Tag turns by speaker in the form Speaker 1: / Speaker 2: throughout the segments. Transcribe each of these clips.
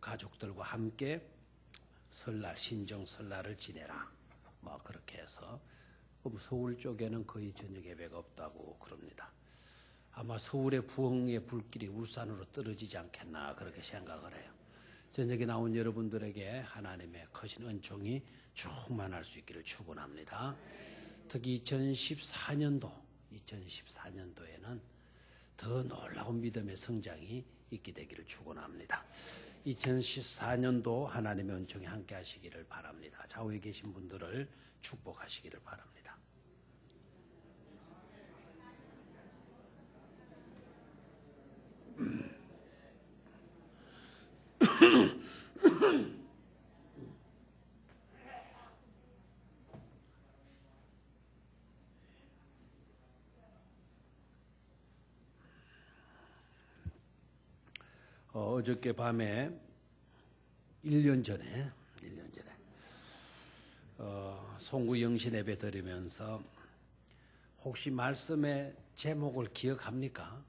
Speaker 1: 가족들과 함께 설날, 신정 설날을 지내라. 뭐 그렇게 해서 서울 쪽에는 거의 저녁 예배가 없다고 그럽니다. 아마 서울의 부흥의 불길이 울산으로 떨어지지 않겠나 그렇게 생각을 해요. 저녁에 나온 여러분들에게 하나님의 크신 은총이 충만할 수 있기를 축원합니다. 특히 2014년도에는 더 놀라운 믿음의 성장이 있게 되기를 축원합니다. 2014년도 하나님의 은총이 함께 하시기를 바랍니다. 좌우에 계신 분들을 축복하시기를 바랍니다. 어저께 밤에 1년 전에 송구 영신 예배 드리면서 혹시 말씀의 제목을 기억합니까?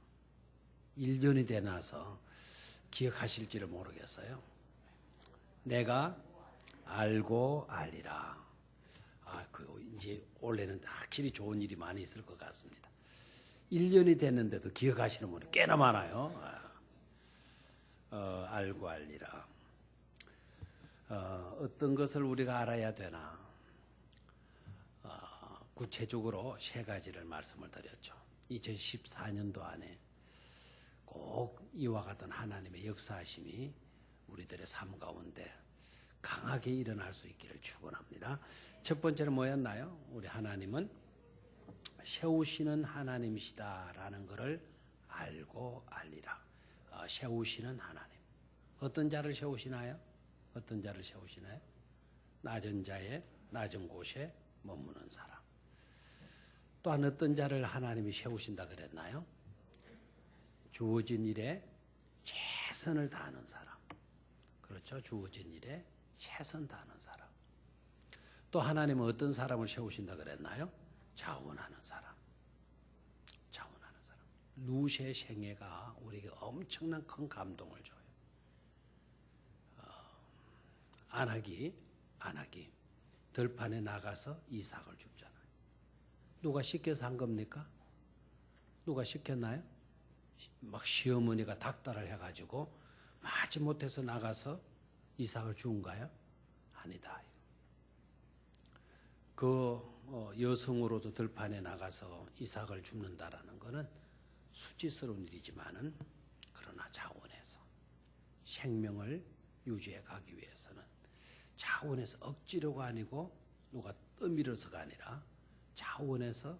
Speaker 1: 1년이 되나서 기억하실지를 모르겠어요. 내가 알고 알리라. 이제 올해는 확실히 좋은 일이 많이 있을 것 같습니다. 1년이 됐는데도 기억하시는 분이 꽤나 많아요. 알고 알리라. 어떤 것을 우리가 알아야 되나? 구체적으로 세 가지를 말씀을 드렸죠. 2014년도 안에 꼭 이와 같은 하나님의 역사하심이 우리들의 삶 가운데 강하게 일어날 수 있기를 축원합니다. 첫 번째는 뭐였나요? 우리 하나님은 세우시는 하나님이시다라는 것을 알고 알리라. 세우시는 하나님. 어떤 자를 세우시나요? 어떤 자를 세우시나요? 낮은 자의 낮은 곳에 머무는 사람. 또한 어떤 자를 하나님이 세우신다 그랬나요? 주어진 일에 최선을 다하는 사람. 그렇죠? 주어진 일에 최선 다하는 사람. 또 하나님은 어떤 사람을 세우신다 그랬나요? 자원하는 사람. 자원하는 사람. 룻의 생애가 우리에게 엄청난 큰 감동을 줘요. 안악이 들판에 나가서 이삭을 줍잖아요. 누가 시켜서 한 겁니까? 누가 시켰나요? 막 시어머니가 닥달을 해가지고 마지 못해서 나가서 이삭을 주운가요? 아니다. 그 여성으로도 들판에 나가서 이삭을 줍는다라는 것은 수치스러운 일이지만은 그러나 자원해서 생명을 유지해 가기 위해서는 자원해서 억지로가 아니고 누가 떠밀어서가 아니라 자원해서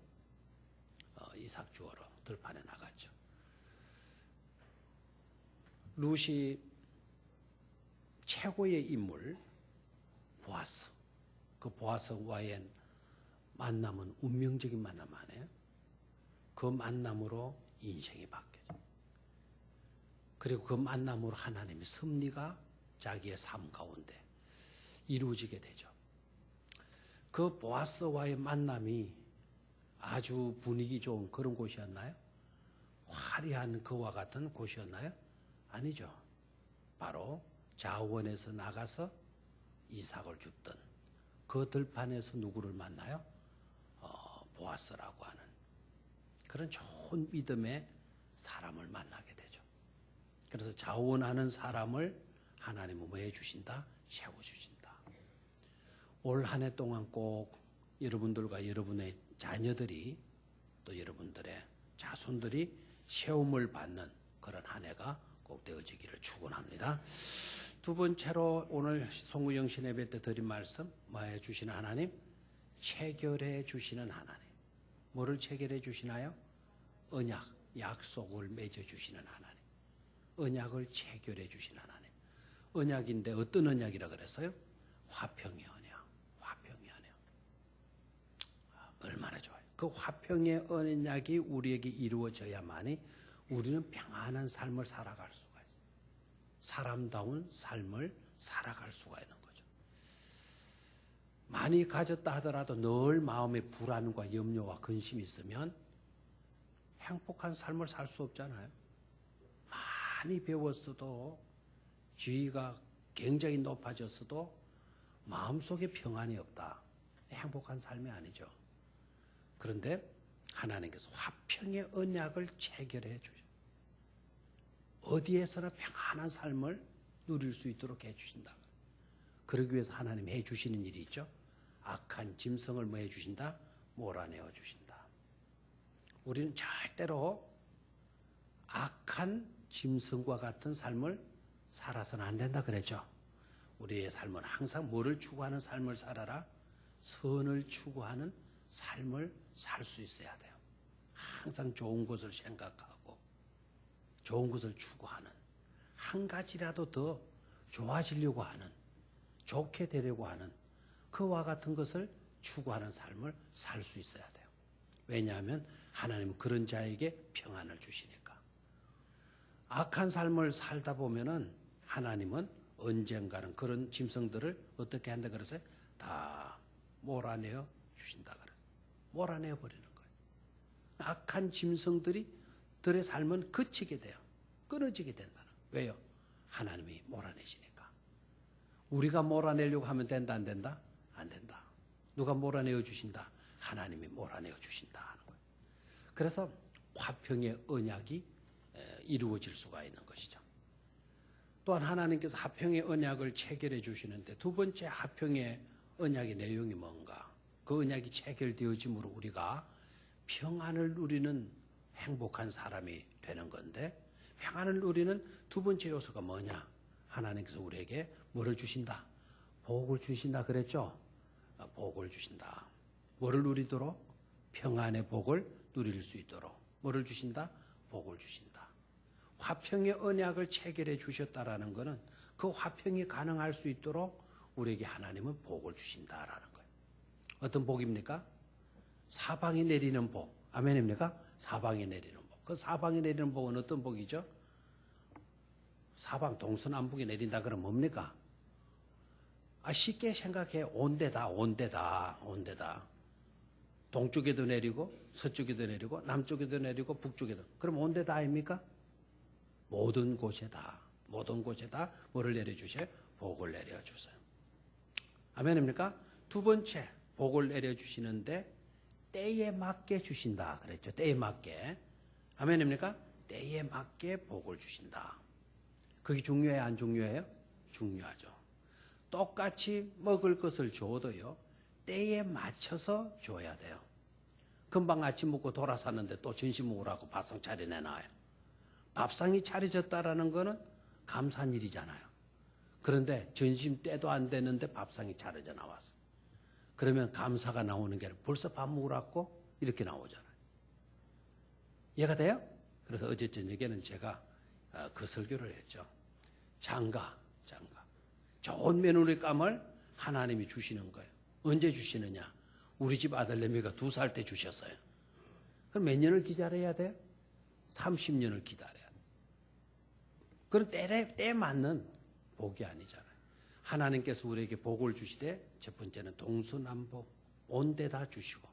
Speaker 1: 이삭 주어로 들판에 나갔죠. 룻이 최고의 인물 보아스. 그 보아스와의 만남은 운명적인 만남 아니에요? 그 만남으로 인생이 바뀌어요. 그리고 그 만남으로 하나님의 섭리가 자기의 삶 가운데 이루어지게 되죠. 그 보아스와의 만남이 아주 분위기 좋은 그런 곳이었나요? 화려한 그와 같은 곳이었나요? 아니죠. 바로 자원에서 나가서 이삭을 줍던 그 들판에서 누구를 만나요? 보아스라고 하는 그런 좋은 믿음의 사람을 만나게 되죠. 그래서 자원하는 사람을 하나님은 뭐 해주신다? 세워주신다. 올 한 해 동안 꼭 여러분들과 여러분의 자녀들이 또 여러분들의 자손들이 세움을 받는 그런 한 해가 꼭 되어지기를 축원합니다. 두 번째로 오늘 송구영신 예배 때 드린 말씀 뭐 해주시는 하나님? 체결해 주시는 하나님. 뭐를 체결해 주시나요? 언약, 약속을 맺어주시는 하나님. 언약을 체결해 주시는 하나님. 언약인데 어떤 언약이라 그랬어요? 화평의 언약. 화평의 언약. 얼마나 좋아요. 그 화평의 언약이 우리에게 이루어져야만이 우리는 평안한 삶을 살아갈 수가 있어요. 사람다운 삶을 살아갈 수가 있는 거죠. 많이 가졌다 하더라도 늘 마음에 불안과 염려와 근심이 있으면 행복한 삶을 살 수 없잖아요. 많이 배웠어도 지위가 굉장히 높아졌어도 마음속에 평안이 없다. 행복한 삶이 아니죠. 그런데 하나님께서 화평의 언약을 체결해 주셔. 어디에서나 평안한 삶을 누릴 수 있도록 해주신다. 그러기 위해서 하나님이 해주시는 일이 있죠. 악한 짐승을 뭐 해주신다? 몰아내어 주신다. 우리는 절대로 악한 짐승과 같은 삶을 살아서는 안 된다 그랬죠. 우리의 삶은 항상 뭐를 추구하는 삶을 살아라? 선을 추구하는 삶을 살 수 있어야 돼요. 항상 좋은 것을 생각하고 좋은 것을 추구하는, 한 가지라도 더 좋아지려고 하는, 좋게 되려고 하는 그와 같은 것을 추구하는 삶을 살 수 있어야 돼요. 왜냐하면 하나님은 그런 자에게 평안을 주시니까. 악한 삶을 살다 보면은 하나님은 언젠가는 그런 짐승들을 어떻게 한다 그러세요? 다 몰아내어 주신다 그래요. 몰아내어 버리는 거예요. 악한 짐승들의 삶은 그치게 돼요. 끊어지게 된다는. 왜요? 하나님이 몰아내시니까. 우리가 몰아내려고 하면 된다 안 된다? 안 된다. 누가 몰아내어 주신다? 하나님이 몰아내어 주신다 하는 거예요. 그래서 화평의 언약이 이루어질 수가 있는 것이죠. 또한 하나님께서 화평의 언약을 체결해 주시는데 두 번째 화평의 언약의 내용이 뭔가? 그 언약이 체결되어짐으로 우리가 평안을 누리는 행복한 사람이 되는 건데, 평안을 누리는 두 번째 요소가 뭐냐? 하나님께서 우리에게 뭐를 주신다? 복을 주신다 그랬죠? 복을 주신다. 뭐를 누리도록? 평안의 복을 누릴 수 있도록. 뭐를 주신다? 복을 주신다. 화평의 언약을 체결해 주셨다라는 것은 그 화평이 가능할 수 있도록 우리에게 하나님은 복을 주신다라는 거예요. 어떤 복입니까? 사방이 내리는 복. 아멘입니까? 사방이 내리는 복. 그 사방이 내리는 복은 어떤 복이죠? 사방 동서남북에 내린다 그러면 뭡니까? 쉽게 생각해. 온대다. 동쪽에도 내리고 서쪽에도 내리고 남쪽에도 내리고 북쪽에도. 그럼 온대다 아닙니까? 모든 곳에다 뭐를 내려주셔요? 복을 내려주세요. 아멘입니까? 두 번째, 복을 내려주시는데 때에 맞게 주신다 그랬죠. 때에 맞게. 아멘입니까? 때에 맞게 복을 주신다. 그게 중요해요? 안 중요해요? 중요하죠. 똑같이 먹을 것을 줘도요, 때에 맞춰서 줘야 돼요. 금방 아침 먹고 돌아섰는데 또 점심 먹으라고 밥상 차려내놔요. 밥상이 차려졌다라는 거는 감사한 일이잖아요. 그런데 점심 때도 안 되는데 밥상이 차려져 나왔어. 그러면 감사가 나오는 게 아니라 벌써 밥 먹으라고 이렇게 나오잖아요. 이해가 돼요? 그래서 어제 저녁에는 제가 그 설교를 했죠. 장가. 좋은 며느리감을 하나님이 주시는 거예요. 언제 주시느냐? 우리 집 아들내미가 2살 때 주셨어요. 그럼 몇 년을 기다려야 돼요? 30년을 기다려야 돼요. 그건 때에 맞는 복이 아니잖아요. 하나님께서 우리에게 복을 주시되 첫 번째는 동서남북 온데다 주시고,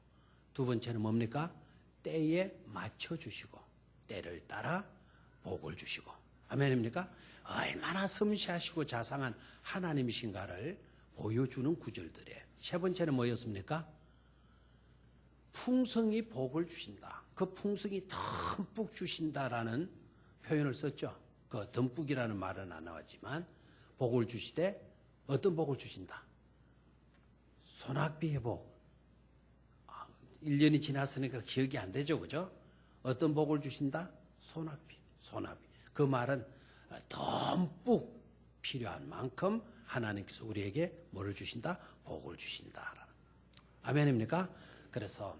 Speaker 1: 두 번째는 뭡니까? 때에 맞춰 주시고 때를 따라 복을 주시고. 아멘입니까? 얼마나 섬시하시고 자상한 하나님이신가를 보여주는 구절들이에요. 세 번째는 뭐였습니까? 풍성히 복을 주신다. 그 풍성이 듬뿍 주신다라는 표현을 썼죠. 그 듬뿍이라는 말은 안 나왔지만 복을 주시되 어떤 복을 주신다? 소낙비의 복. 1년이 지났으니까 기억이 안 되죠, 그죠? 어떤 복을 주신다? 소낙비. 그 말은 듬뿍 필요한 만큼 하나님께서 우리에게 뭐를 주신다? 복을 주신다. 아멘입니까? 그래서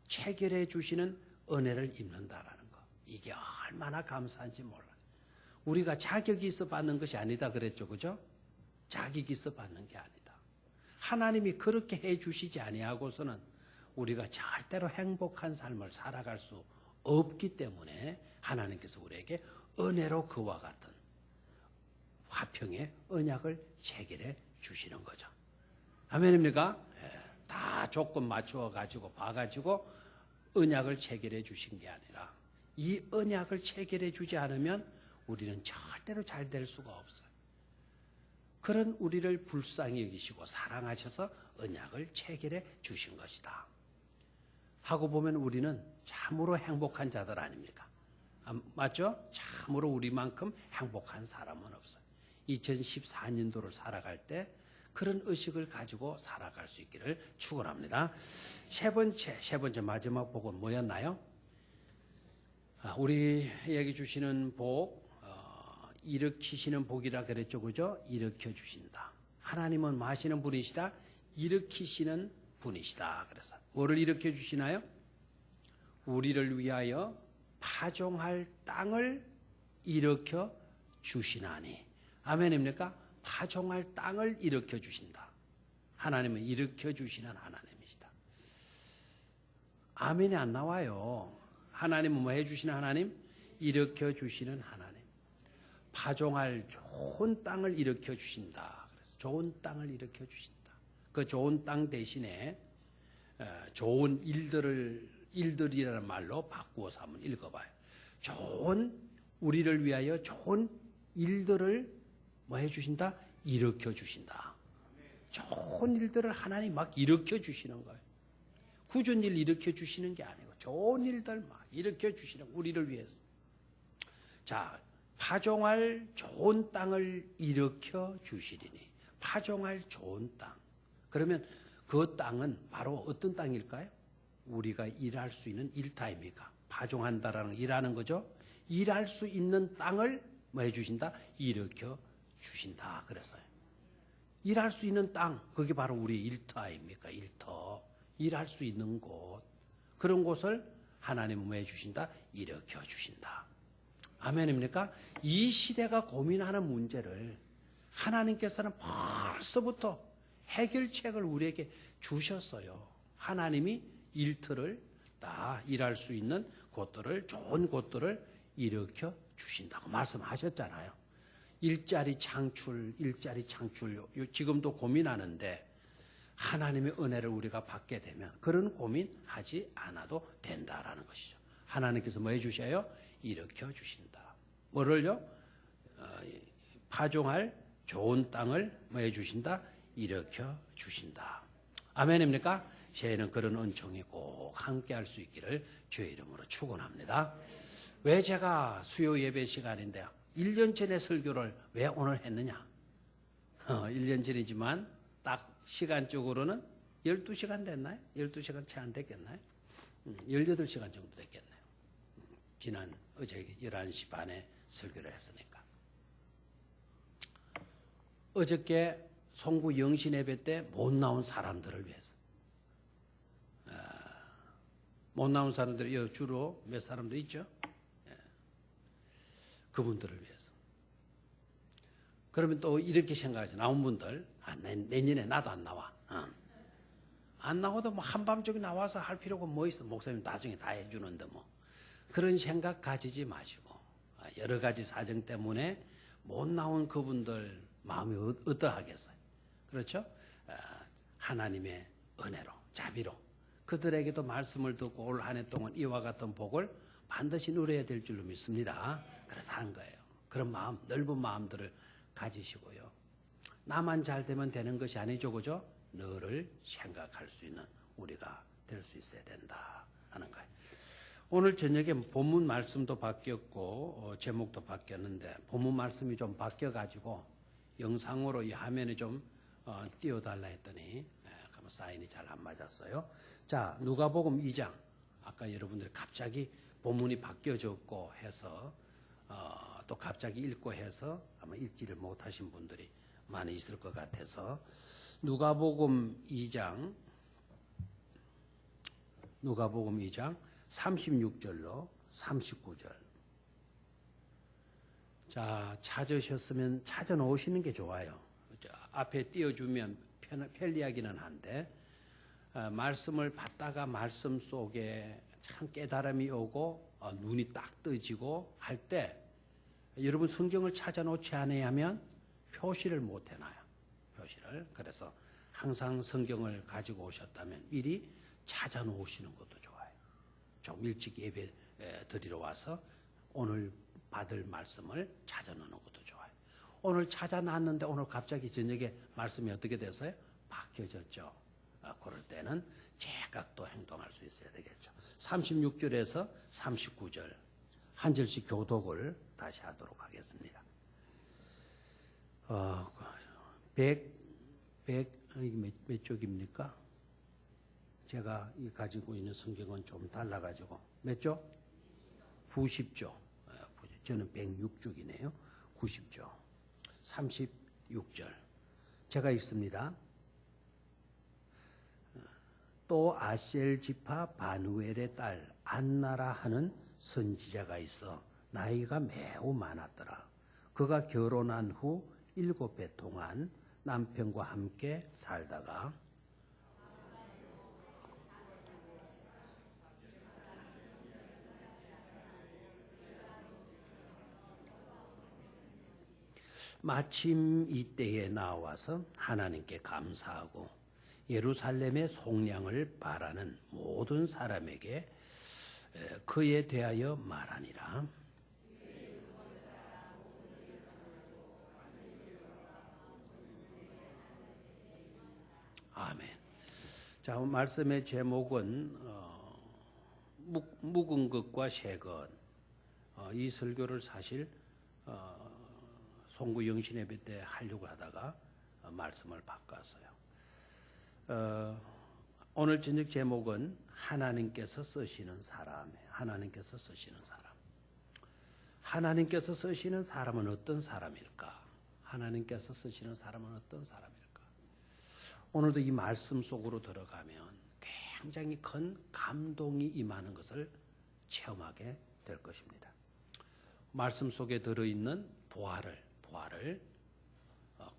Speaker 1: 체결해 주시는 은혜를 입는다라는 거. 이게 얼마나 감사한지 몰라요. 우리가 자격이 있어 받는 것이 아니다 그랬죠, 그죠? 자격이 있어 받는 게 아니다. 하나님이 그렇게 해 주시지 아니하고서는 우리가 절대로 행복한 삶을 살아갈 수 없기 때문에 하나님께서 우리에게 은혜로 그와 같은 화평의 언약을 체결해 주시는 거죠. 아멘입니까? 다 조건 맞추어 가지고 봐가지고 언약을 체결해 주신 게 아니라, 이 언약을 체결해 주지 않으면 우리는 절대로 잘 될 수가 없어요. 그런 우리를 불쌍히 여기시고 사랑하셔서 언약을 체결해 주신 것이다. 하고 보면 우리는 참으로 행복한 자들 아닙니까? 맞죠? 참으로 우리만큼 행복한 사람은 없어요. 2014년도를 살아갈 때 그런 의식을 가지고 살아갈 수 있기를 축원합니다. 세 번째 마지막 복은 뭐였나요? 우리에게 주시는 복, 일으키시는 복이라 그랬죠, 그죠? 일으켜 주신다. 하나님은 뭐 하시는 분이시다? 일으키시는 분이시다. 그래서 뭐를 일으켜 주시나요? 우리를 위하여 파종할 땅을 일으켜 주시나니. 아멘입니까? 파종할 땅을 일으켜 주신다. 하나님은 일으켜 주시는 하나님이시다. 아멘이 안 나와요. 하나님은 뭐 해주시는 하나님? 일으켜 주시는 하나님. 파종할 좋은 땅을 일으켜 주신다. 그래서 좋은 땅을 일으켜 주신다. 그 좋은 땅 대신에 좋은 일들이라는 말로 바꾸어서 한번 읽어봐요. 우리를 위하여 좋은 일들을 뭐 해주신다? 일으켜 주신다. 좋은 일들을 하나님 막 일으켜 주시는 거예요. 굳은 일 일으켜 주시는 게 아니고 좋은 일들 막 일으켜 주시는 우리를 위해서. 자, 파종할 좋은 땅을 일으켜 주시리니. 파종할 좋은 땅. 그러면 그 땅은 바로 어떤 땅일까요? 우리가 일할 수 있는 일터입니까? 파종한다라는 일하는 거죠. 일할 수 있는 땅을 뭐 해주신다? 일으켜 주신다 그랬어요. 일할 수 있는 땅, 그게 바로 우리 일터 아닙니까? 일터. 일할 수 있는 곳. 그런 곳을 하나님은 뭐 해주신다? 일으켜 주신다. 아멘입니까? 이 시대가 고민하는 문제를 하나님께서는 벌써부터 해결책을 우리에게 주셨어요. 하나님이 일터를 다 일할 수 있는 곳들을, 좋은 곳들을 일으켜 주신다고 말씀하셨잖아요. 일자리 창출, 지금도 고민하는데 하나님의 은혜를 우리가 받게 되면 그런 고민하지 않아도 된다라는 것이죠. 하나님께서 뭐 해주셔요? 일으켜 주신다. 뭐를요? 파종할 좋은 땅을 뭐 해주신다? 일으켜 주신다. 아멘입니까? 새해는 그런 은총이 꼭 함께 할 수 있기를 주의 이름으로 축원합니다. 왜 제가 수요 예배 시간인데요? 1년 전에 설교를 왜 오늘 했느냐? 1년 전이지만 딱 시간적으로는 12시간 됐나요? 12시간 채 안 됐겠나요? 18시간 정도 됐겠네요. 지난 어제 11시 반에 설교를 했으니까. 어저께 송구 영신 예배 때 못 나온 사람들을 위해서. 못 나온 사람들이 주로 몇 사람들 있죠? 그분들을 위해서. 그러면 또 이렇게 생각하죠. 나온 분들, 내년에 나도 안 나와. 안 나와도 뭐 한밤중에 나와서 할 필요가 뭐 있어. 목사님 나중에 다 해주는데 뭐. 그런 생각 가지지 마시고, 여러 가지 사정 때문에 못 나온 그분들 마음이 어떠하겠어요? 그렇죠? 하나님의 은혜로, 자비로 그들에게도 말씀을 듣고 올 한 해 동안 이와 같은 복을 반드시 누려야 될 줄로 믿습니다. 그래서 한 거예요. 그런 마음, 넓은 마음들을 가지시고요. 나만 잘 되면 되는 것이 아니죠, 그죠? 너를 생각할 수 있는 우리가 될 수 있어야 된다 하는 거예요. 오늘 저녁에 본문 말씀도 바뀌었고 제목도 바뀌었는데 본문 말씀이 좀 바뀌어가지고 영상으로 이 화면에 좀 띄워달라 했더니 사인이 잘 안 맞았어요. 자, 누가복음 2장. 아까 여러분들이 갑자기 본문이 바뀌어졌고 해서 또 갑자기 읽고 해서 아마 읽지를 못하신 분들이 많이 있을 것 같아서 누가복음 2장 36절로 39절. 자, 찾으셨으면 찾아 놓으시는 게 좋아요. 앞에 띄워주면 편리하기는 한데 말씀을 받다가 말씀 속에 참 깨달음이 오고 눈이 딱 떠지고 할 때 여러분 성경을 찾아 놓지 않으면 표시를 못 해놔요. 표시를. 그래서 항상 성경을 가지고 오셨다면 미리 찾아 놓으시는 것도 좋아요. 좀 일찍 예배 드리러 와서 오늘 받을 말씀을 찾아 놓는 것도 좋아요. 오늘 찾아놨는데 오늘 갑자기 저녁에 말씀이 어떻게 돼서요? 바뀌어졌죠. 그럴 때는 제각도 행동할 수 있어야 되겠죠. 36절에서 39절 한 절씩 교독을 다시 하도록 하겠습니다. 100, 몇 쪽입니까? 제가 가지고 있는 성경은 좀 달라가지고 몇 쪽? 90쪽. 저는 106쪽이네요. 90쪽. 36절. 제가 읽습니다. 또 아셀 지파 바누엘의 딸 안나라 하는 선지자가 있어 나이가 매우 많았더라. 그가 결혼한 후 7배 동안 남편과 함께 살다가 마침 이때에 나와서 하나님께 감사하고 예루살렘의 속량을 바라는 모든 사람에게 그에 대하여 말하니라. 아멘. 자, 말씀의 제목은 묵은 것과 새 것. 이 설교를 사실 송구 영신예배 때 하려고 하다가 말씀을 바꿨어요. 오늘 저녁 제목은 하나님께서 쓰시는 사람. 하나님께서 쓰시는 사람. 하나님께서 쓰시는 사람은 어떤 사람일까? 하나님께서 쓰시는 사람은 어떤 사람일까? 오늘도 이 말씀 속으로 들어가면 굉장히 큰 감동이 임하는 것을 체험하게 될 것입니다. 말씀 속에 들어있는 보화를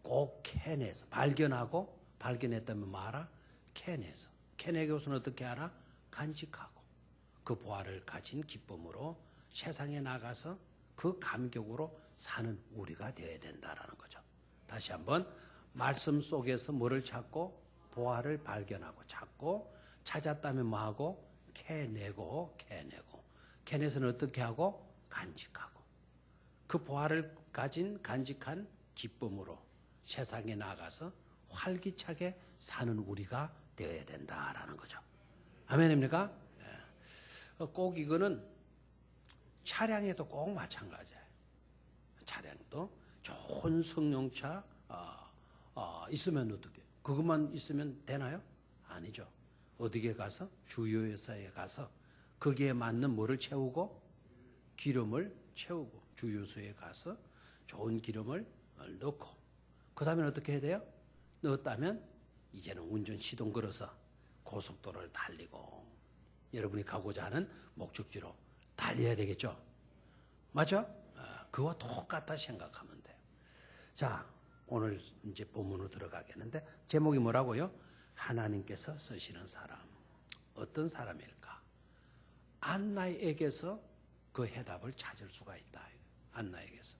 Speaker 1: 꼭 캐내서 발견하고 발견했다면 말아 캐내서 캐내고서는 어떻게 하라? 간직하고 그 보화를 가진 기쁨으로 세상에 나가서 그 감격으로 사는 우리가 되어야 된다라는 거죠. 다시 한번 말씀 속에서 뭐를 찾고 보화를 발견하고 찾고 찾았다면 뭐하고 캐내고 캐내서는 어떻게 하고 간직하고 그 보화를 가진 간직한 기쁨으로 세상에 나가서 활기차게 사는 우리가 되어야 된다라는 거죠. 아멘입니까? 꼭 이거는 차량에도 꼭 마찬가지예요. 차량도 좋은 성용차 있으면 어떻게? 그것만 있으면 되나요? 아니죠. 어디에 가서? 주유회사에 가서 거기에 맞는 뭐를 채우고? 기름을 채우고 주유소에 가서 좋은 기름을 넣고 그 다음에 어떻게 해야 돼요? 넣었다면 이제는 운전 시동 걸어서 고속도로를 달리고 여러분이 가고자 하는 목적지로 달려야 되겠죠? 맞죠? 그와 똑같다 생각하면 돼요. 자, 오늘 이제 본문으로 들어가겠는데 제목이 뭐라고요? 하나님께서 쓰시는 사람. 어떤 사람일까? 안나에게서 그 해답을 찾을 수가 있다. 안나에게서.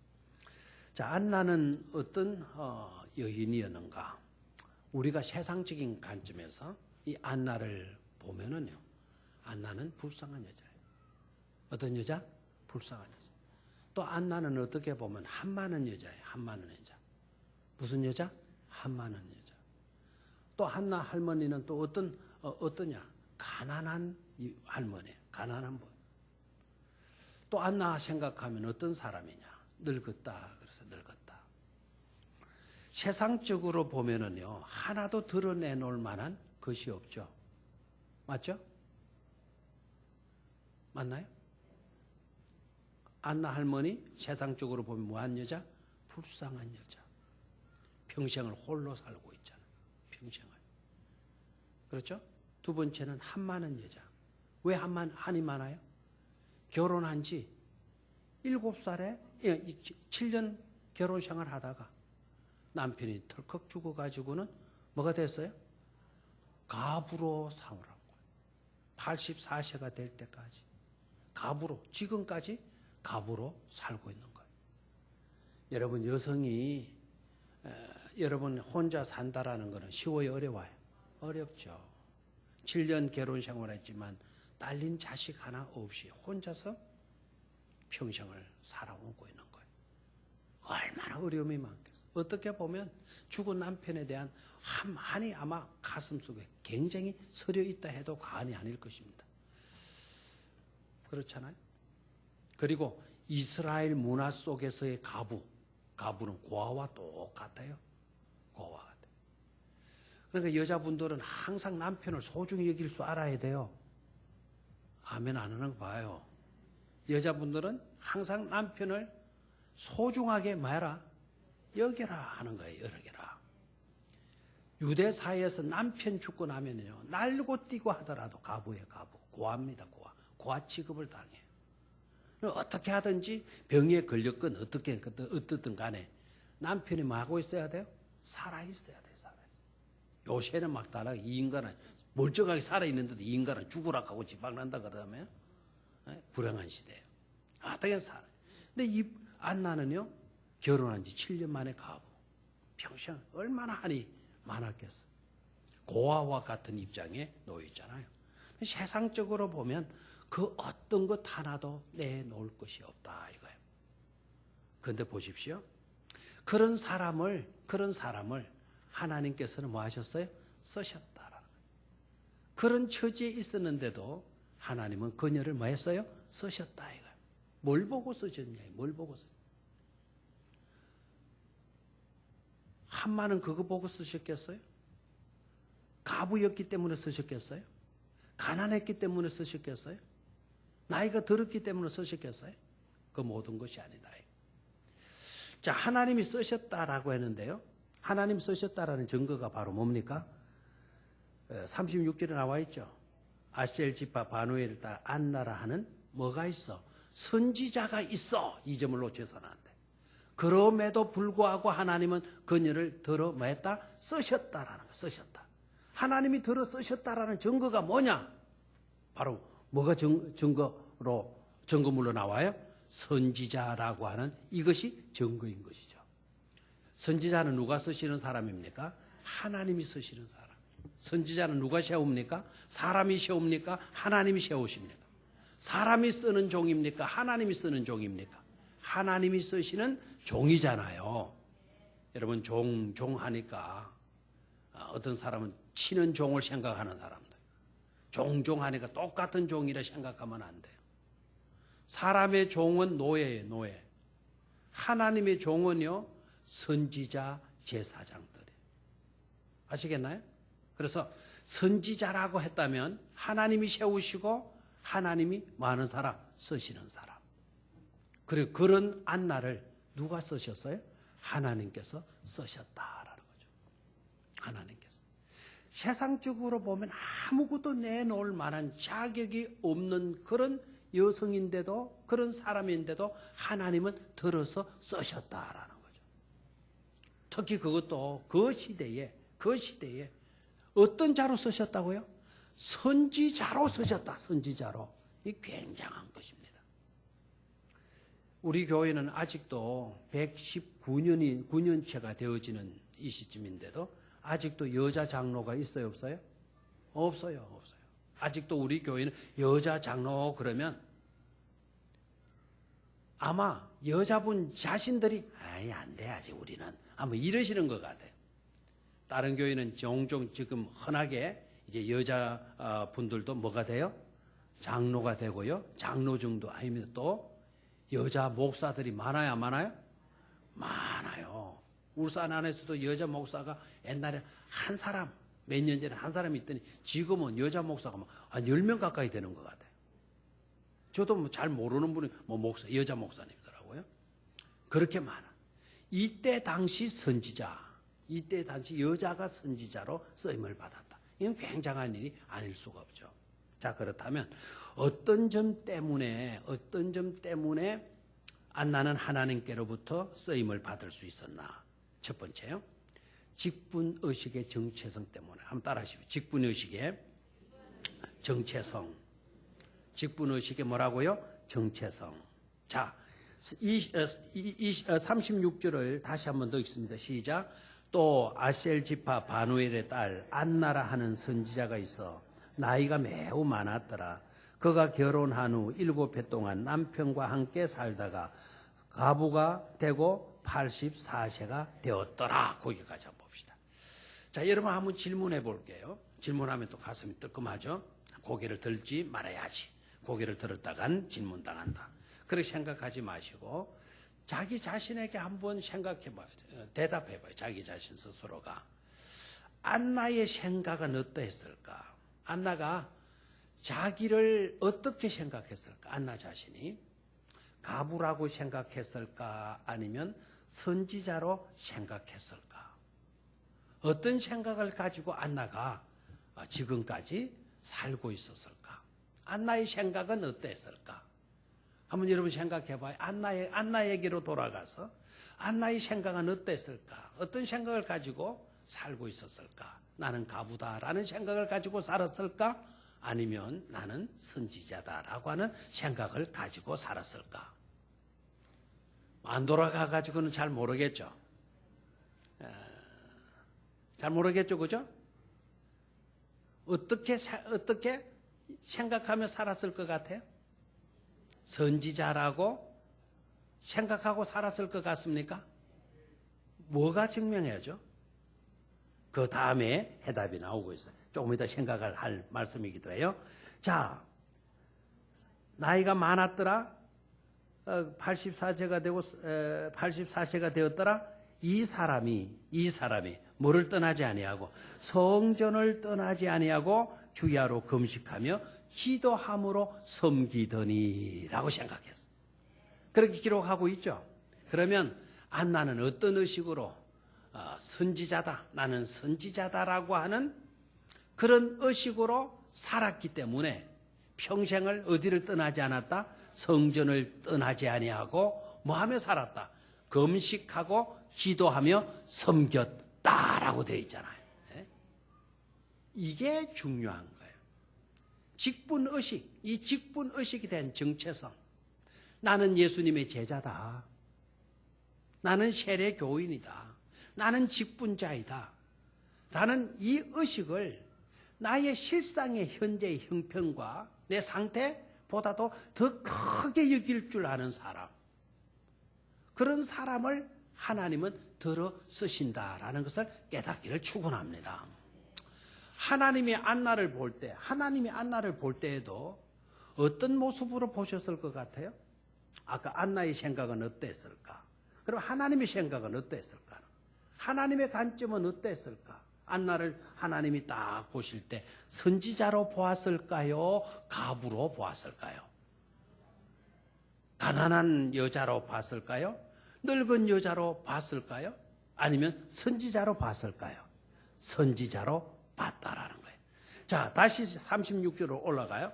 Speaker 1: 자, 안나는 어떤 여인이었는가? 우리가 세상적인 관점에서 이 안나를 보면은요, 안나는 불쌍한 여자예요. 어떤 여자? 불쌍한 여자. 또 안나는 어떻게 보면 한많은 여자예요. 한많은 여자. 무슨 여자? 한많은 여자. 또 한나 할머니는 또 어떠냐? 가난한 할머니, 가난한 분. 또 안나 생각하면 어떤 사람이냐? 늙었다. 그래서 늙었다. 세상적으로 보면은요, 하나도 드러내놓을 만한 것이 없죠. 맞죠? 맞나요? 안나 할머니 세상적으로 보면 뭐한 여자? 불쌍한 여자. 평생을 홀로 살고 있잖아요. 평생을. 그렇죠? 두 번째는 한많은 여자. 왜 한이 많아요? 결혼한 지 7살에 7년 결혼 생활 하다가 남편이 털컥 죽어가지고는 뭐가 됐어요? 가부로 살아온 거예요. 84세가 될 때까지 가부로, 지금까지 가부로 살고 있는 거예요. 여러분, 여성이 여러분 혼자 산다라는 것은 쉬워요, 어려워요? 어렵죠. 7년 결혼 생활했지만 딸린 자식 하나 없이 혼자서 평생을 살아오고 있는 거예요. 얼마나 어려움이 많겠어요. 어떻게 보면 죽은 남편에 대한 한이 아마 가슴속에 굉장히 서려 있다 해도 과언이 아닐 것입니다. 그렇잖아요. 그리고 이스라엘 문화 속에서의 가부는 고아와 똑같아요. 고아와 같아요. 그러니까 여자분들은 항상 남편을 소중히 여길 줄 알아야 돼요. 아멘 안 하는 거 봐요. 여자분들은 항상 남편을 소중하게 말해라. 여겨라 하는 거예요. 여겨라. 유대 사회에서 남편 죽고 나면요, 날고 뛰고 하더라도 가부예요. 가부. 고아입니다. 고아 취급을 당해요. 어떻게 하든지 병에 걸렸건 어떻든 간에 남편이 뭐 하고 있어야 돼요? 살아있어야 돼요. 요새는 막 달라. 이 인간은 멀쩡하게 살아있는데도 이 인간은 죽으라고 하고 지방난다 그러면 불행한 시대예요. 어떻게 살아요? 근데 이 안나는요, 결혼한 지 7년 만에 가부. 평생 얼마나 한이 많았겠어. 고아와 같은 입장에 놓여 있잖아요. 세상적으로 보면 그 어떤 것 하나도 내놓을 것이 없다 이거예요. 그런데 보십시오. 그런 사람을 하나님께서는 뭐 하셨어요? 쓰셨다라는 거예요. 그런 처지에 있었는데도 하나님은 그녀를 뭐 했어요? 쓰셨다 이거예요. 뭘 보고 쓰셨냐? 뭘 보고 쓰셨냐? 한마는 그거 보고 쓰셨겠어요? 가부였기 때문에 쓰셨겠어요? 가난했기 때문에 쓰셨겠어요? 나이가 들었기 때문에 쓰셨겠어요? 그 모든 것이 아니다. 자, 하나님이 쓰셨다라고 했는데요. 하나님 쓰셨다라는 증거가 바로 뭡니까? 36절에 나와 있죠. 아셀 지파 바누엘을 딸 안나라 하는 뭐가 있어? 선지자가 있어. 이 점을 놓쳐서는 안 돼. 그럼에도 불구하고 하나님은 그녀를 들어 뭐 했다? 쓰셨다라는 거. 쓰셨다. 하나님이 들어 쓰셨다라는 증거가 뭐냐? 바로 뭐가 증거물로 나와요? 선지자라고 하는 이것이 증거인 것이죠. 선지자는 누가 쓰시는 사람입니까? 하나님이 쓰시는 사람. 선지자는 누가 세웁니까? 사람이 세웁니까? 하나님이 세우십니까? 사람이 쓰는 종입니까? 하나님이 쓰는 종입니까? 하나님이 쓰시는 종이잖아요. 여러분 종 하니까 어떤 사람은 치는 종을 생각하는 사람들. 종종 하니까 똑같은 종이라 생각하면 안 돼요. 사람의 종은 노예예요. 노예. 하나님의 종은요, 선지자 제사장들이에요. 아시겠나요? 그래서 선지자라고 했다면 하나님이 세우시고 하나님이 많은 사람 쓰시는 사람. 그리고 그런 안나를 누가 쓰셨어요? 하나님께서 쓰셨다라는 거죠. 하나님께서. 세상적으로 보면 아무것도 내놓을 만한 자격이 없는 그런 여성인데도, 그런 사람인데도 하나님은 들어서 쓰셨다라는 거죠. 특히 그것도 그 시대에 어떤 자로 쓰셨다고요? 선지자로 쓰셨다. 선지자로. 이 굉장한 것입니다. 우리 교회는 아직도 119년째가 되어지는 이 시점인데도 아직도 여자 장로가 있어요, 없어요? 없어요. 아직도 우리 교회는 여자 장로 그러면 아마 여자분 자신들이 안 돼, 아직 우리는. 아마 이러시는 것 같아요. 다른 교회는 종종 지금 흔하게 이제 여자 분들도 뭐가 돼요? 장로가 되고요. 장로 정도 아니면 또 여자 목사들이 많아요, 안 많아요? 많아요. 울산 안에서도 여자 목사가 옛날에 한 사람, 몇 년 전에 한 사람이 있더니 지금은 여자 목사가 한 10명 가까이 되는 것 같아요. 저도 잘 모르는 분이 여자 목사님이더라고요. 그렇게 많아. 이때 당시 여자가 선지자로 쓰임을 받았다. 이건 굉장한 일이 아닐 수가 없죠. 자, 그렇다면 어떤 점 때문에 안나는 하나님께로부터 쓰임을 받을 수 있었나? 첫 번째요. 직분의식의 정체성 때문에. 한번 따라하시죠. 직분의식의 정체성. 직분의식의 뭐라고요? 정체성. 자, 36절을 다시 한번 더 읽습니다. 시작. 또 아셀 지파 바누엘의 딸 안나라 하는 선지자가 있어 나이가 매우 많았더라. 그가 결혼한 후 7해 동안 남편과 함께 살다가 가부가 되고 84세가 되었더라. 거기까지 한번 봅시다. 자, 여러분 한번 질문해 볼게요. 질문하면 또 가슴이 뜨끔하죠. 고개를 들지 말아야지. 고개를 들었다간 질문당한다. 그렇게 생각하지 마시고 자기 자신에게 한번 생각해 봐요. 대답해 봐요. 자기 자신 스스로가. 안나의 생각은 어떠했을까? 안나가 자기를 어떻게 생각했을까? 안나 자신이 가부라고 생각했을까? 아니면 선지자로 생각했을까? 어떤 생각을 가지고 안나가 지금까지 살고 있었을까? 안나의 생각은 어땠을까? 한번 여러분 생각해 봐요. 안나에게로 돌아가서 안나의 생각은 어땠을까? 어떤 생각을 가지고 살고 있었을까? 나는 가부다라는 생각을 가지고 살았을까? 아니면 나는 선지자다라고 하는 생각을 가지고 살았을까? 안 돌아가 가지고는 잘 모르겠죠. 잘 모르겠죠, 그죠? 어떻게 생각하며 살았을 것 같아요? 선지자라고 생각하고 살았을 것 같습니까? 뭐가 증명해야죠? 그 다음에 해답이 나오고 있어요. 조금 이따 생각을 할 말씀이기도 해요. 자, 나이가 많았더라. 84세가 되고 84세가 되었더라. 이 사람이 뭐를 떠나지 아니하고 성전을 떠나지 아니하고 주야로 금식하며 기도함으로 섬기더니라고 생각했어. 그렇게 기록하고 있죠. 그러면 안나는 어떤 의식으로 선지자다, 나는 선지자다라고 하는 그런 의식으로 살았기 때문에 평생을 어디를 떠나지 않았다? 성전을 떠나지 아니하고 뭐하며 살았다? 금식하고 기도하며 섬겼다라고 되어 있잖아요. 이게 중요한 거예요. 직분의식, 이 직분의식이 된 정체성. 나는 예수님의 제자다. 나는 세례 교인이다. 나는 직분자이다. 라는 이 의식을 나의 실상의 현재의 형편과 내 상태보다도 더 크게 여길 줄 아는 사람. 그런 사람을 하나님은 들어 쓰신다라는 것을 깨닫기를 축원합니다. 하나님이 안나를 볼 때에도 어떤 모습으로 보셨을 것 같아요? 아까 안나의 생각은 어땠을까? 그럼 하나님의 생각은 어땠을까? 하나님의 관점은 어땠을까? 안나를 하나님이 딱 보실 때 선지자로 보았을까요? 가부로 보았을까요? 가난한 여자로 봤을까요? 늙은 여자로 봤을까요? 아니면 선지자로 봤을까요? 선지자로 봤다라는 거예요. 자, 다시 36절로 올라가요.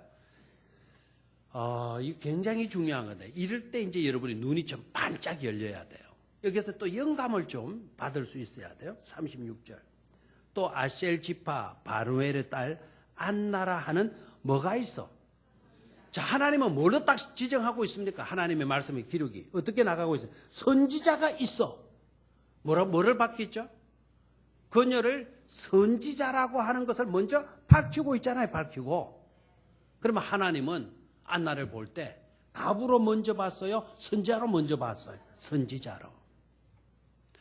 Speaker 1: 이거 굉장히 중요한 건데, 이럴 때 이제 여러분이 눈이 좀 반짝 열려야 돼요. 여기서 또 영감을 좀 받을 수 있어야 돼요. 36절. 또 아셀 지파 바누엘의 딸 안나라 하는 뭐가 있어? 자, 하나님은 뭘로 딱 지정하고 있습니까? 하나님의 말씀의 기록이 어떻게 나가고 있어요? 선지자가 있어. 뭐를 받겠죠? 그녀를 선지자라고 하는 것을 먼저 밝히고 있잖아요. 밝히고. 그러면 하나님은 안나를 볼 때 가부로 먼저 봤어요? 선지자로 먼저 봤어요? 선지자로.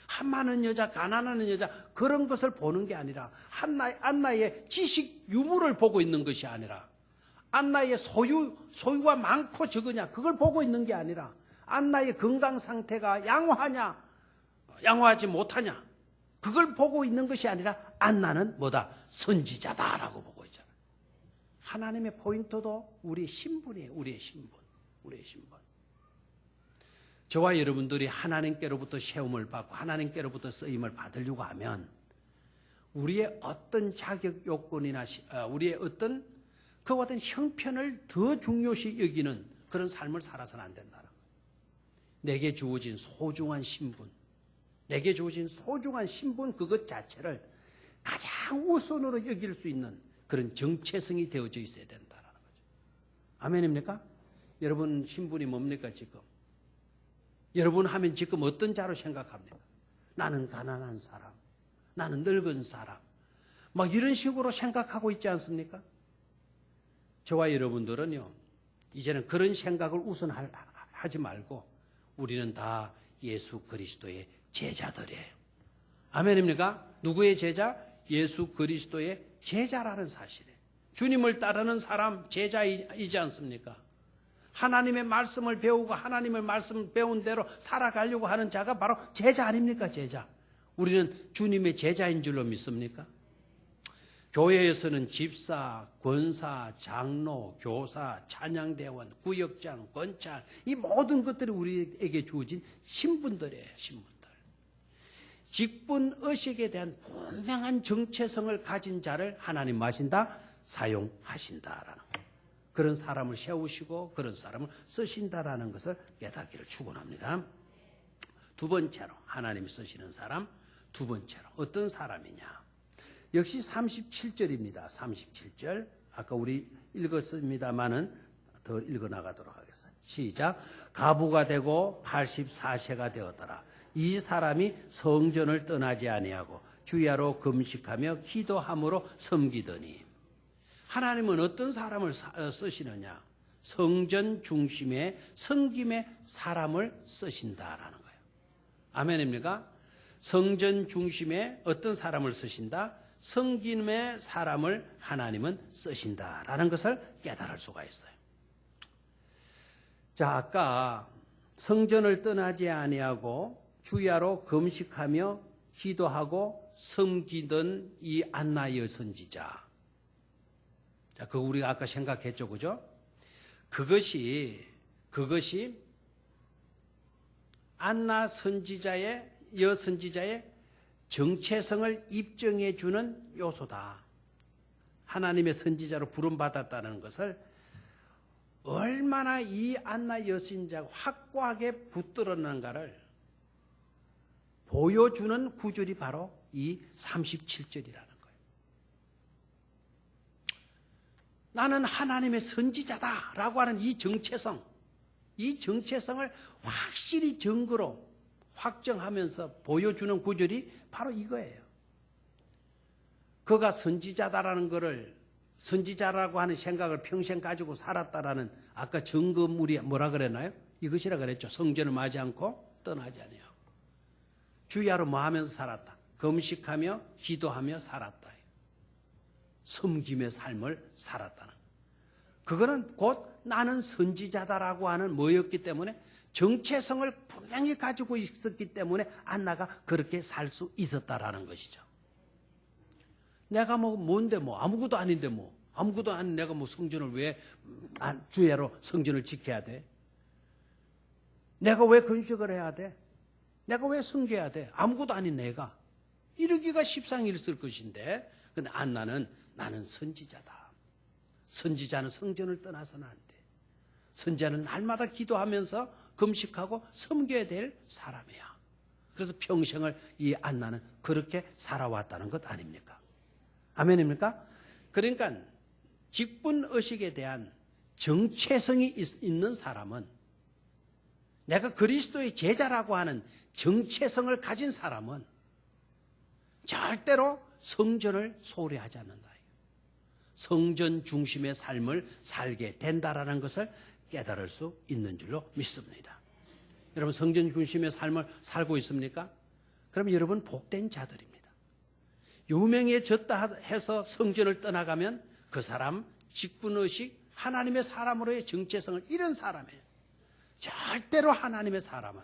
Speaker 1: 한많은 여자, 가난한 여자 그런 것을 보는 게 아니라 안나의 지식 유무를 보고 있는 것이 아니라 안나의 소유가 많고 적으냐 그걸 보고 있는 게 아니라 안나의 건강 상태가 양호하냐 양호하지 못하냐 그걸 보고 있는 것이 아니라 안나는 뭐다? 선지자다라고 보고 있잖아요. 하나님의 포인트도 우리의 신분이에요. 우리의 신분. 저와 여러분들이 하나님께로부터 세움을 받고 하나님께로부터 쓰임을 받으려고 하면 우리의 어떤 자격 요건이나 우리의 어떤 그와 같은 형편을 더 중요시 여기는 그런 삶을 살아서는 안 된다는 거예요. 내게 주어진 소중한 신분, 그것 자체를 가장 우선으로 여길 수 있는 그런 정체성이 되어져 있어야 된다는 거죠. 아멘입니까? 여러분 신분이 뭡니까 지금? 여러분 하면 지금 어떤 자로 생각합니까? 나는 가난한 사람, 나는 늙은 사람, 막 이런 식으로 생각하고 있지 않습니까? 저와 여러분들은요, 이제는 그런 생각을 우선하지 말고 우리는 다 예수 그리스도의 제자들이에요. 아멘입니까? 누구의 제자? 예수 그리스도의 제자라는 사실이에요. 주님을 따르는 사람 제자이지 않습니까? 하나님의 말씀을 배우고 하나님의 말씀을 배운 대로 살아가려고 하는 자가 바로 제자 아닙니까? 제자. 우리는 주님의 제자인 줄로 믿습니까? 교회에서는 집사, 권사, 장로, 교사, 찬양대원, 구역장, 권찰 이 모든 것들이 우리에게 주어진 신분들이에요. 신분들. 직분의식에 대한 분명한 정체성을 가진 자를 하나님 마신다, 사용하신다라는 거예요. 그런 사람을 세우시고 그런 사람을 쓰신다라는 것을 깨닫기를 축원합니다. 두 번째로 하나님이 쓰시는 사람, 두 번째로 어떤 사람이냐? 역시 37절입니다. 37절. 아까 우리 읽었습니다마는 더 읽어나가도록 하겠습니다. 시작. 가부가 되고 84세가 되었더라. 이 사람이 성전을 떠나지 아니하고 주야로 금식하며 기도함으로 섬기더니. 하나님은 어떤 사람을 쓰시느냐? 성전 중심의 섬김의 사람을 쓰신다라는 거예요. 아멘입니까? 성전 중심의 어떤 사람을 쓰신다? 섬김의 사람을 하나님은 쓰신다라는 것을 깨달을 수가 있어요. 자, 아까 성전을 떠나지 아니하고 주야로 금식하며 기도하고 섬기던 이 안나의 선지자. 자, 그거 우리가 아까 생각했죠, 그죠? 그것이 안나 선지자의 여선지자의 정체성을 입증해 주는 요소다. 하나님의 선지자로 부름받았다는 것을 얼마나 이 안나 여선지자가 확고하게 붙들었는가를 보여주는 구절이 바로 이 37절이라는 거예요. 나는 하나님의 선지자다라고 하는 이 정체성을 확실히 증거로 확정하면서 보여주는 구절이 바로 이거예요. 그가 선지자다라는 것을 선지자라고 하는 생각을 평생 가지고 살았다라는 아까 증거물이 뭐라 그랬나요? 이것이라 그랬죠. 성전을 맞지 않고 떠나지 아니하고 주야로 뭐 하면서 살았다. 금식하며 기도하며 살았다. 섬김의 삶을 살았다는. 그거는 곧 나는 선지자다라고 하는 뭐였기 때문에 정체성을 분명히 가지고 있었기 때문에 안나가 그렇게 살 수 있었다라는 것이죠. 내가 뭔데 아무것도 아닌데 아무것도 아닌 내가 성전을 왜 주야로 성전을 지켜야 돼? 내가 왜 금식을 해야 돼? 내가 왜 섬겨야 돼? 아무것도 아닌 내가. 이러기가 십상일쓸 것인데 근데 안나는 나는 선지자다. 선지자는 성전을 떠나서는 안 돼. 선지자는 날마다 기도하면서 금식하고 섬겨야 될 사람이야. 그래서 평생을 이 안나는 그렇게 살아왔다는 것 아닙니까? 아멘입니까? 그러니까 직분의식에 대한 정체성이 있는 사람은 내가 그리스도의 제자라고 하는 정체성을 가진 사람은 절대로 성전을 소홀히 하지 않는다. 성전 중심의 삶을 살게 된다라는 것을 깨달을 수 있는 줄로 믿습니다. 여러분 성전 중심의 삶을 살고 있습니까? 그럼 여러분 복된 자들입니다. 유명해졌다 해서 성전을 떠나가면 그 사람 직분의식 하나님의 사람으로의 정체성을 잃은 사람이에요. 절대로 하나님의 사람은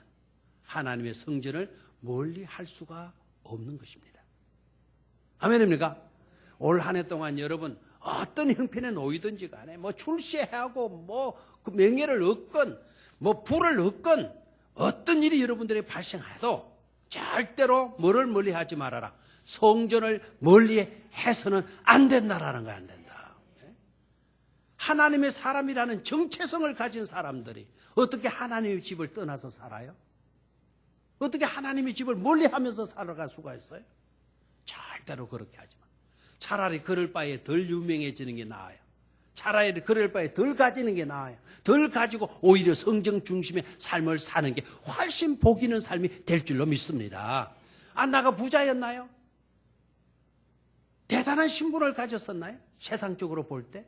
Speaker 1: 하나님의 성전을 멀리 할 수가 없는 것입니다. 아멘입니까? 올 한 해 동안 여러분 어떤 형편에 놓이든지 간에 출세하고 그 명예를 얻건 부를 얻건 어떤 일이 여러분들이 발생해도 절대로 뭐를 멀리 하지 말아라. 성전을 멀리 해서는 안 된다라는 거야. 안 된다. 하나님의 사람이라는 정체성을 가진 사람들이 어떻게 하나님의 집을 떠나서 살아요? 어떻게 하나님의 집을 멀리 하면서 살아갈 수가 있어요? 절대로 그렇게 하지 마. 차라리 그럴 바에 덜 유명해지는 게 나아요. 차라리 그럴 바에 덜 가지는 게 나아요. 덜 가지고 오히려 성경 중심의 삶을 사는 게 훨씬 복 있는 삶이 될 줄로 믿습니다. 안나가 부자였나요? 대단한 신분을 가졌었나요? 세상적으로 볼 때?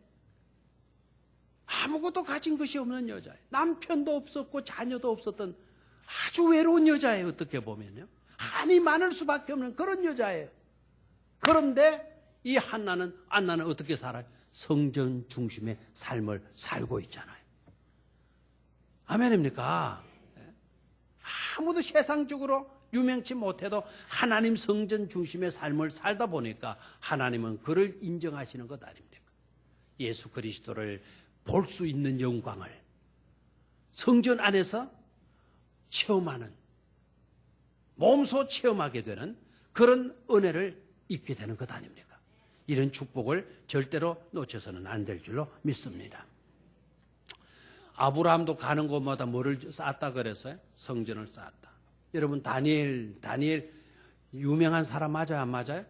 Speaker 1: 아무것도 가진 것이 없는 여자예요. 남편도 없었고 자녀도 없었던 아주 외로운 여자예요. 어떻게 보면요. 한이 많을 수밖에 없는 그런 여자예요. 그런데 이 안나는 어떻게 살아요? 성전 중심의 삶을 살고 있잖아요. 아멘입니까? 아무도 세상적으로 유명치 못해도 하나님 성전 중심의 삶을 살다 보니까 하나님은 그를 인정하시는 것 아닙니까? 예수 그리스도를 볼 수 있는 영광을 성전 안에서 체험하는, 몸소 체험하게 되는 그런 은혜를 입게 되는 것 아닙니까? 이런 축복을 절대로 놓쳐서는 안 될 줄로 믿습니다. 아브라함도 가는 곳마다 뭐를 쌓았다 그랬어요? 성전을 쌓았다. 여러분 다니엘 유명한 사람 맞아요? 안 맞아요?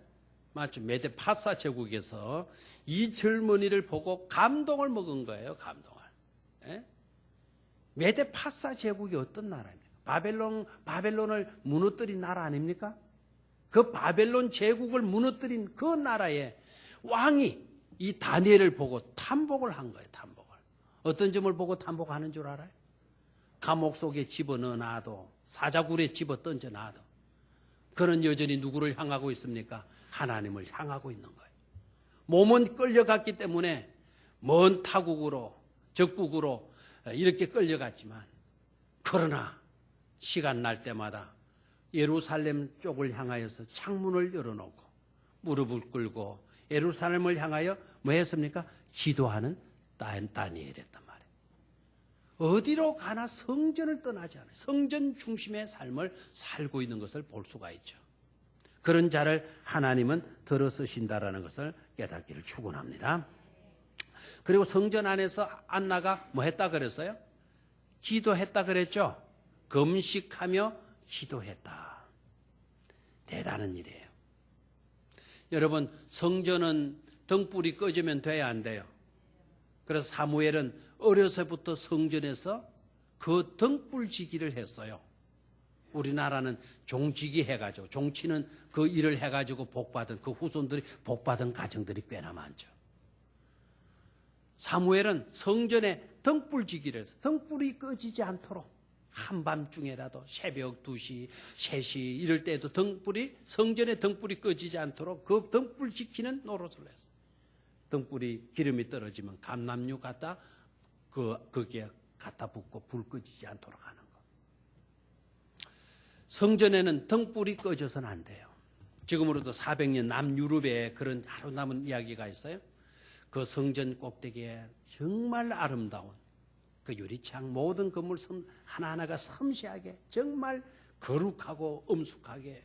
Speaker 1: 맞죠? 메데 파사 제국에서 이 젊은이를 보고 감동을 먹은 거예요. 감동을. 예? 메데 파사 제국이 어떤 나라입니까? 바벨론을 무너뜨린 나라 아닙니까? 그 바벨론 제국을 무너뜨린 그 나라의 왕이 이 다니엘을 보고 탐복을 한 거예요. 탐복을. 어떤 점을 보고 탐복하는 줄 알아요? 감옥 속에 집어넣어 놔도, 사자굴에 집어 던져 놔도 그는 여전히 누구를 향하고 있습니까? 하나님을 향하고 있는 거예요. 몸은 끌려갔기 때문에 먼 타국으로, 적국으로 이렇게 끌려갔지만, 그러나 시간 날 때마다 예루살렘 쪽을 향하여서 창문을 열어놓고 무릎을 꿇고 예루살렘을 향하여 뭐 했습니까? 기도하는 다니엘이었단 말이에요. 어디로 가나 성전을 떠나지 않아요. 성전 중심의 삶을 살고 있는 것을 볼 수가 있죠. 그런 자를 하나님은 들어 쓰신다라는 것을 깨닫기를 축원합니다. 그리고 성전 안에서 안나가 뭐 했다 그랬어요? 기도했다 그랬죠. 금식하며 기도했다. 대단한 일이에요. 여러분, 성전은 등불이 꺼지면 돼야 안 돼요. 그래서 사무엘은 어려서부터 성전에서 그 등불지기를 했어요. 우리나라는 종지기 해가지고, 종치는 그 일을 해가지고 복받은, 그 후손들이 복받은 가정들이 꽤나 많죠. 사무엘은 성전에 등불지기를 해서 등불이 꺼지지 않도록 한밤중에라도 새벽 2시, 3시 이럴 때도 성전에 등불이 꺼지지 않도록 그 등불 지키는 노릇을 했어요. 등불이 기름이 떨어지면 감람류 갖다 거기에 갖다 붓고 불 꺼지지 않도록 하는 거. 성전에는 등불이 꺼져서는 안 돼요. 지금으로도 400년 남유럽에 그런 하루 남은 이야기가 있어요. 그 성전 꼭대기에 정말 아름다운 그 유리창 모든 건물 하나하나가 섬세하게 정말 거룩하고 엄숙하게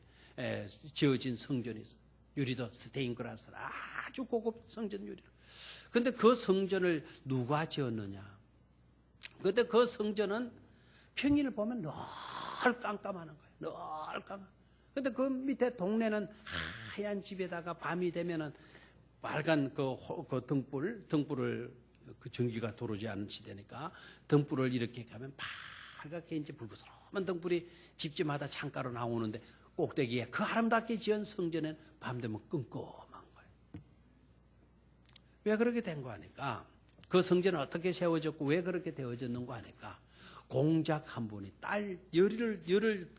Speaker 1: 지어진 성전이 있어요. 유리도 스테인글라스로 아주 고급 성전 유리로. 그런데 그 성전을 누가 지었느냐? 그런데 그 성전은 평일을 보면 늘 깜깜하는 거예요. 늘 깜깜. 그런데 그 밑에 동네는 하얀 집에다가 밤이 되면은 빨간 그 등불을 그 전기가 들어오지 않은 시대니까 등불을 이렇게 가면 빨갛게 이제 불그스름한 등불이 집집마다 창가로 나오는데 꼭대기에 그 아름답게 지은 성전에는 밤 되면 끔끔한 거예요. 왜 그렇게 된 거 아니까? 그 성전은 어떻게 세워졌고 왜 그렇게 되어졌는 거 아니까? 공작 한 분이 열을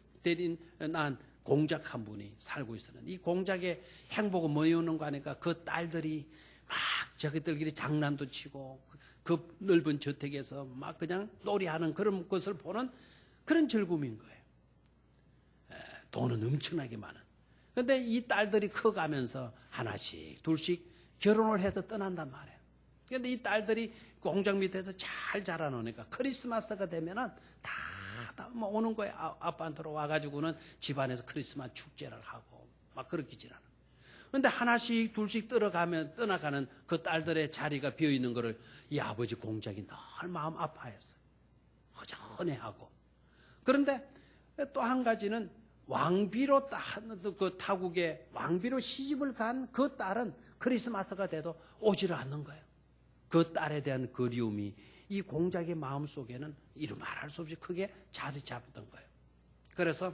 Speaker 1: 낳은 공작 한 분이 살고 있었는데 이 공작의 행복은 뭐였는 거 아니까? 그 딸들이 막 자기들끼리 장난도 치고 그 넓은 저택에서 막 그냥 놀이하는 그런 것을 보는 그런 즐거움인 거예요. 돈은 엄청나게 많은. 그런데 이 딸들이 커가면서 하나씩 둘씩 결혼을 해서 떠난단 말이에요. 그런데 이 딸들이 공장 밑에서 잘 자라놓으니까 크리스마스가 되면은 다 오는 거예요. 아빠한테로 와가지고는 집안에서 크리스마스 축제를 하고 막 그렇게 지나는. 그런데 하나씩 둘씩 떠나가는 그 딸들의 자리가 비어있는 거를 이 아버지 공작이 늘 마음 아파했어요. 허전해하고. 그런데 또 한 가지는 왕비로 그 타국에 왕비로 시집을 간 그 딸은 크리스마스가 돼도 오지를 않는 거예요. 그 딸에 대한 그리움이 이 공작의 마음속에는 이루 말할 수 없이 크게 자리 잡았던 거예요. 그래서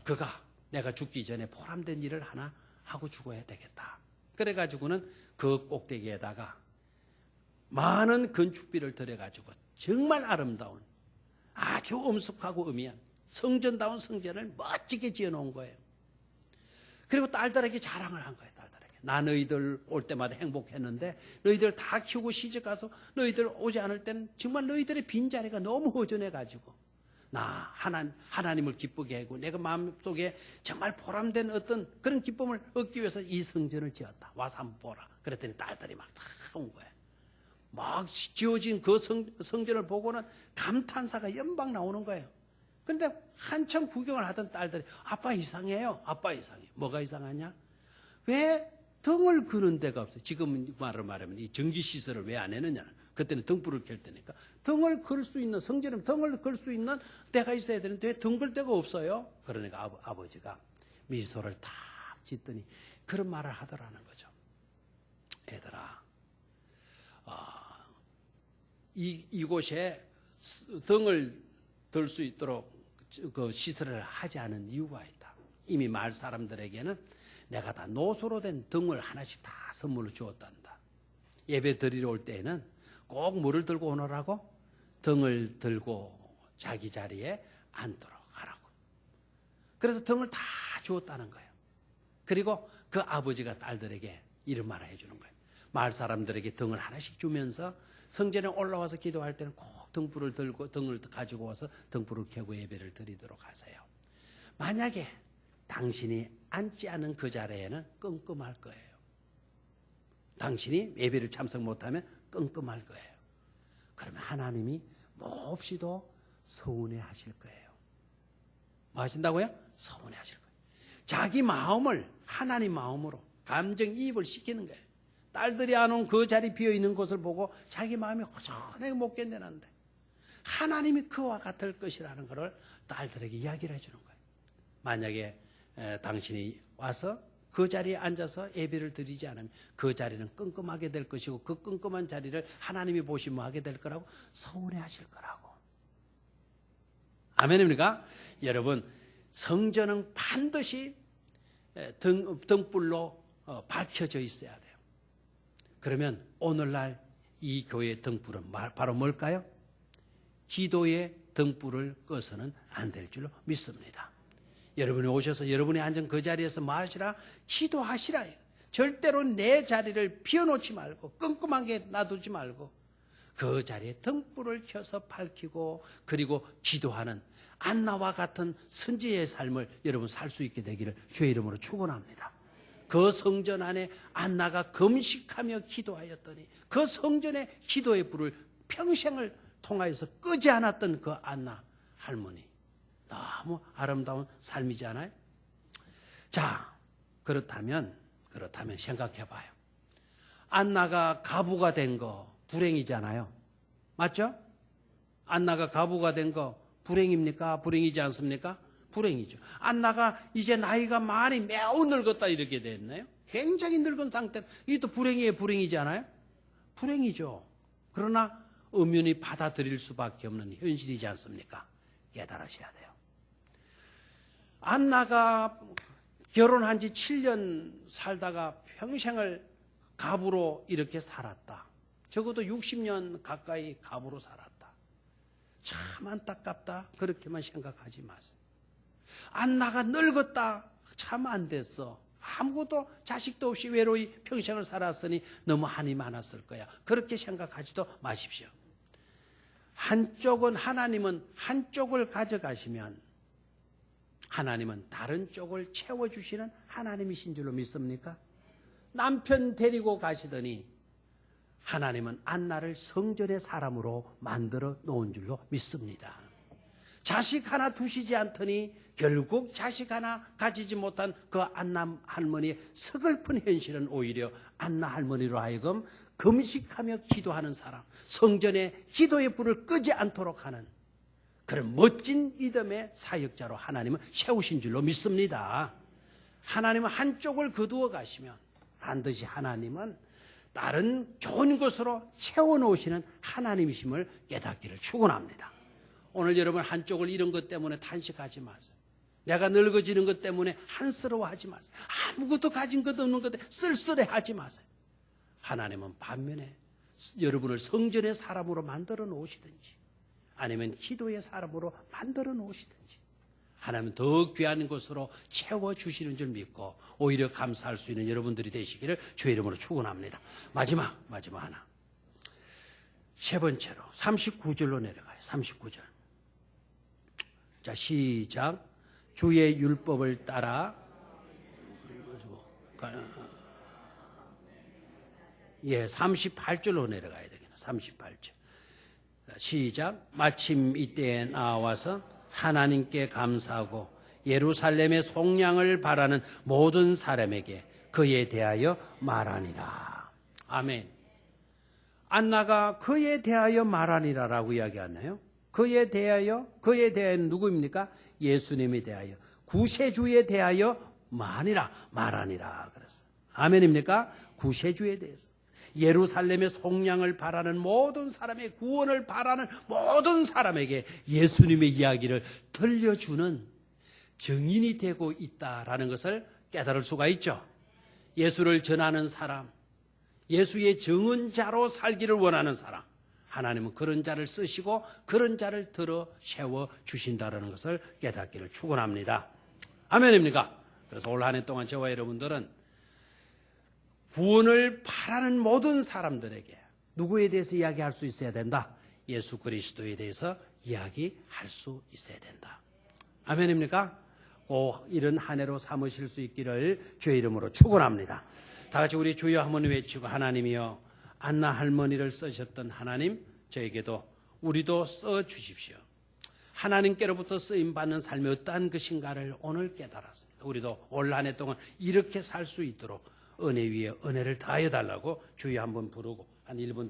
Speaker 1: 그가 내가 죽기 전에 보람된 일을 하나 하고 죽어야 되겠다. 그래가지고는 그 꼭대기에다가 많은 건축비를 들여가지고 정말 아름다운 아주 엄숙하고 음이한 성전다운 성전을 멋지게 지어놓은 거예요. 그리고 딸들에게 자랑을 한 거예요. 딸들에게. 나 너희들 올 때마다 행복했는데 너희들 다 키우고 시집가서 너희들 오지 않을 때는 정말 너희들의 빈자리가 너무 허전해가지고 나 하나님을 기쁘게 하고 내가 마음속에 정말 보람된 어떤 그런 기쁨을 얻기 위해서 이 성전을 지었다. 와서 한번 보라. 그랬더니 딸들이 막 다 온 거예요. 막 지어진 그 성전을 보고는 감탄사가 연방 나오는 거예요. 그런데 한참 구경을 하던 딸들이 아빠 이상해요. 아빠 이상해. 뭐가 이상하냐? 왜 등을 그는 데가 없어요? 지금 말하면 이 전기시설을 왜 안 해느냐? 그때는 등불을 켤 때니까. 등을 걸 수 있는, 성전은 등을 걸 수 있는 데가 있어야 되는데 왜 등 걸 데가 없어요? 그러니까 아버지가 미소를 탁 짓더니 그런 말을 하더라는 거죠. 얘들아, 이곳에 등을 들 수 있도록 그 시설을 하지 않은 이유가 있다. 이미 마을 사람들에게는 내가 다 노소로 된 등을 하나씩 다 선물로 주었단다. 예배 드리러 올 때에는 꼭 뭐를 들고 오너라고? 등을 들고 자기 자리에 앉도록 하라고. 그래서 등을 다 주었다는 거예요. 그리고 그 아버지가 딸들에게 이런 말을 해주는 거예요. 마을 사람들에게 등을 하나씩 주면서 성전에 올라와서 기도할 때는 꼭 등불을 들고 등을 가지고 와서 등불을 켜고 예배를 드리도록 하세요. 만약에 당신이 앉지 않은 그 자리에는 끔끔할 거예요. 당신이 예배를 참석 못하면 끔끔할 거예요. 그러면 하나님이 몹시도 서운해 하실 거예요. 뭐 하신다고요? 서운해 하실 거예요. 자기 마음을 하나님 마음으로 감정이입을 시키는 거예요. 딸들이 안 온 그 자리 비어있는 곳을 보고 자기 마음이 허전하게 못 견뎌는데 하나님이 그와 같을 것이라는 것을 딸들에게 이야기를 해주는 거예요. 만약에 당신이 와서 그 자리에 앉아서 예배를 드리지 않으면 그 자리는 끔끔하게 될 것이고 그 끔끔한 자리를 하나님이 보시면 하게 될 거라고 서운해 하실 거라고. 아멘입니까? 여러분, 성전은 반드시 등불로 밝혀져 있어야 돼요. 그러면 오늘날 이 교회의 등불은 바로 뭘까요? 기도의 등불을 꺼서는 안 될 줄로 믿습니다. 여러분이 오셔서 여러분이 앉은 그 자리에서 뭐 하시라? 기도하시라. 절대로 내 자리를 비워놓지 말고 끔끔하게 놔두지 말고 그 자리에 등불을 켜서 밝히고 그리고 기도하는 안나와 같은 선지의 삶을 여러분 살 수 있게 되기를 주의 이름으로 축원합니다. 그 성전 안에 안나가 금식하며 기도하였더니 그 성전의 기도의 불을 평생을 통하여서 끄지 않았던 그 안나 할머니, 너무 아름다운 삶이지 않아요? 자, 그렇다면 생각해 봐요. 안나가 가부가 된 거 불행이잖아요. 맞죠? 안나가 가부가 된 거 불행입니까? 불행이지 않습니까? 불행이죠. 안나가 이제 나이가 많이 매우 늙었다 이렇게 됐나요? 굉장히 늙은 상태. 이게 또 불행이에요? 불행이지 않아요? 불행이죠. 그러나 엄연히 받아들일 수밖에 없는 현실이지 않습니까? 깨달으셔야 돼요. 안나가 결혼한 지 7년 살다가 평생을 가부로 이렇게 살았다. 적어도 60년 가까이 가부로 살았다. 참 안타깝다. 그렇게만 생각하지 마세요. 안나가 늙었다. 참 안 됐어. 아무것도 자식도 없이 외로이 평생을 살았으니 너무 한이 많았을 거야. 그렇게 생각하지도 마십시오. 하나님은 한쪽을 가져가시면 하나님은 다른 쪽을 채워주시는 하나님이신 줄로 믿습니까? 남편 데리고 가시더니 하나님은 안나를 성전의 사람으로 만들어 놓은 줄로 믿습니다. 자식 하나 두시지 않더니 결국 자식 하나 가지지 못한 그 안나 할머니의 서글픈 현실은 오히려 안나 할머니로 하여금 금식하며 기도하는 사람, 성전에 기도의 불을 끄지 않도록 하는 그런 멋진 믿음의 사역자로 하나님은 세우신 줄로 믿습니다. 하나님은 한쪽을 거두어 가시면 반드시 하나님은 다른 좋은 것으로 채워놓으시는 하나님이심을 깨닫기를 축원합니다. 오늘 여러분 한쪽을 잃은 것 때문에 탄식하지 마세요. 내가 늙어지는 것 때문에 한스러워하지 마세요. 아무것도 가진 것 없는 것 때문에 쓸쓸해하지 마세요. 하나님은 반면에 여러분을 성전의 사람으로 만들어 놓으시든지 아니면 기도의 사람으로 만들어 놓으시든지 하나님은 더 귀한 것으로 채워주시는 줄 믿고 오히려 감사할 수 있는 여러분들이 되시기를 주의 이름으로 축원합니다. 마지막 하나. 세 번째로 39절로 내려가요. 39절. 자, 시작. 주의 율법을 따라 38절로 내려가야 되겠네. 38절. 시작. 마침 이때에 나와서 하나님께 감사하고 예루살렘의 속량을 바라는 모든 사람에게 그에 대하여 말하니라. 아멘. 안나가 그에 대하여 말하니라라고 이야기하나요? 그에 대하여는 누구입니까? 예수님에 대하여, 구세주에 대하여 말하니라 그랬어요. 아멘입니까? 구세주에 대해서. 예루살렘의 속량을 바라는 모든 사람의 구원을 바라는 모든 사람에게 예수님의 이야기를 들려주는 증인이 되고 있다라는 것을 깨달을 수가 있죠. 예수를 전하는 사람, 예수의 증언자로 살기를 원하는 사람, 하나님은 그런 자를 쓰시고 그런 자를 들어 세워 주신다라는 것을 깨닫기를 축원합니다. 아멘입니까? 그래서 올 한 해 동안 저와 여러분들은 구원을 바라는 모든 사람들에게 누구에 대해서 이야기할 수 있어야 된다? 예수 그리스도에 대해서 이야기할 수 있어야 된다. 아멘입니까? 이런 한 해로 삼으실 수 있기를 주의 이름으로 축원합니다. 다 같이 우리 주여 한번 외치고, 하나님이여, 안나 할머니를 쓰셨던 하나님, 저에게도 우리도 써 주십시오. 하나님께로부터 쓰임받는 삶이 어떠한 것인가를 오늘 깨달았습니다. 우리도 올 한 해 동안 이렇게 살 수 있도록 은혜 위에 은혜를 다해 달라고 주여 한번 부르고 한 1분